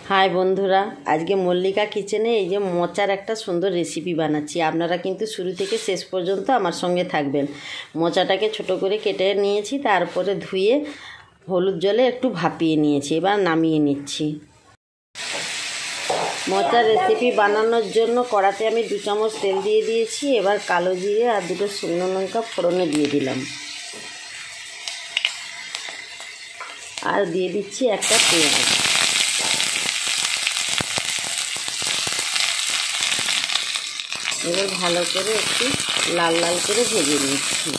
High বন্ধুরা, আজকে মল্লিকা কিচেনে এই যে মোচার একটা সুন্দর রেসিপি বানাচ্ছি। আপনারা কিন্তু শুরু থেকে শেষ পর্যন্ত আমার সঙ্গে থাকবেন। মোচাটাকে ছোট করে কেটে নিয়েছি, তারপরে ধুয়ে হলুদ জলে একটু ভাপিয়ে নিয়েছি। এবার নামিয়ে নিচ্ছি। মোচার রেসিপি বানানোর জন্য কড়াতে আমি 2 চামচ তেল দিয়ে দিয়েছি। এবার কালো জিরে আর 2টো শুকনো লঙ্কা ফোড়নে দিয়ে দিলাম, আর দিয়ে দিচ্ছি একটা পেঁয়াজ। এবার ভালো করে একটু লাল লাল করে ভেজে নিচ্ছি।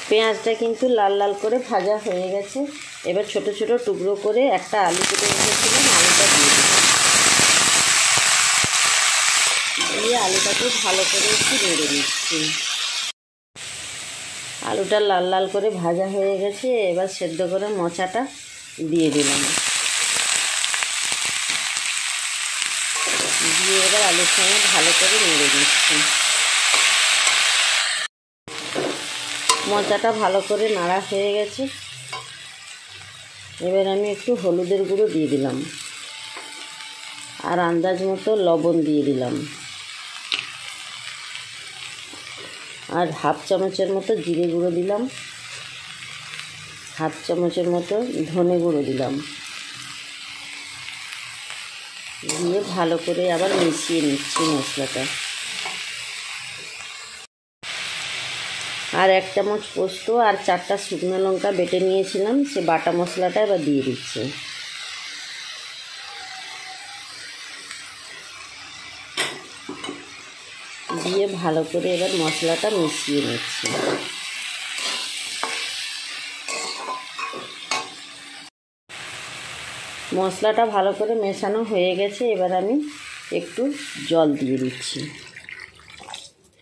পেঁয়াজটা কিন্তু লাল লাল করে ভাজা হয়ে গেছে। এবার ছোট ছোট টুকরো করে একটা আলু কেটে রেখেছিলাম, আলুটা দিয়ে দিলাম। দিয়ে আলুটাকে ভালো করে একটু নেড়ে নিচ্ছি। আলুটা লাল লাল করে ভাজা হয়ে গেছে। এবার সেদ্ধ করে মোচাটা দিয়ে দিলাম, দিয়ে এবার আলুর সঙ্গে ভালো করে নেড়ে দিচ্ছি। মোচাটা ভালো করে নাড়া হয়ে গেছে। এবার আমি একটু হলুদের গুঁড়ো দিয়ে দিলাম, আর আন্দাজ মতো লবণ দিয়ে দিলাম, আর হাফ চামচের মতো জিরে গুঁড়ো দিলাম, হাফ চামচের মতো ধনে গুঁড়ো দিলাম। দিয়ে ভালো করে আবার মিশিয়ে নিচ্ছি মশলাটা। আর 1 চামচ পোস্ত আর 4টা শুকনো লঙ্কা বেটে নিয়েছিলাম, সে বাটা মশলাটা এবার দিয়ে দিচ্ছি। দিয়ে ভালো করে এবার মশলাটা মিশিয়ে নিচ্ছি। মশলাটা ভালো করে মেশানো হয়ে গেছে। এবার আমি একটু জল দিয়ে দিচ্ছি।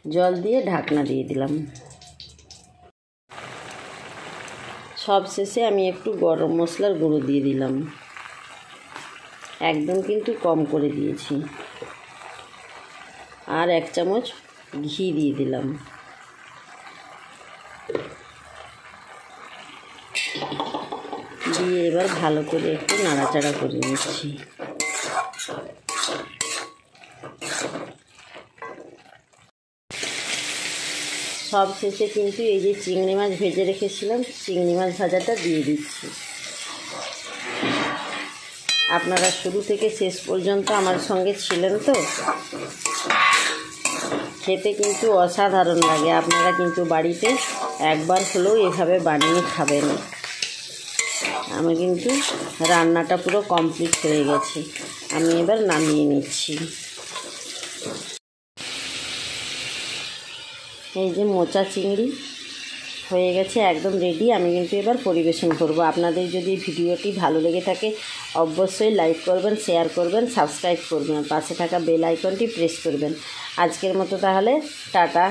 জল দিয়ে ঢাকনা দিয়ে দিলাম। সব শেষে আমি একটু গরম মশলার গুঁড়ো দিয়ে দিলাম, একদম কিন্তু কম করে দিয়েছি। আর 1 চামচ ঘি দিয়ে দিলাম। দিয়ে এবার ভালো করে একটু নাড়াচাড়া করে নিচ্ছি। সব শেষে কিন্তু এই যে চিংড়ি মাছ ভেজে রেখেছিলাম, চিংড়ি মাছ ভাজাটা দিয়ে দিচ্ছি। আপনারা শুরু থেকে শেষ পর্যন্ত আমার সঙ্গে ছিলেন তো। খেতে কিন্তু অসাধারণ লাগে। আপনারা কিন্তু বাড়িতে একবার হলেও এভাবে বানিয়ে খাবেন। আমার কিন্তু রান্নাটা পুরো কমপ্লিট হয়ে গেছে। আমি এবার নামিয়ে নিচ্ছি। এই যে মোচা চিংড়ি হয়ে গেছে, একদম রেডি। আমি কিন্তু এবার পরিবেশন করব। আপনাদের যদি ভিডিওটি ভালো লেগে থাকে অবশ্যই লাইক করবেন, শেয়ার করবেন, সাবস্ক্রাইব করবেন, পাশে থাকা বেল আইকনটি প্রেস করবেন। আজকের মতো তাহলে টাটা।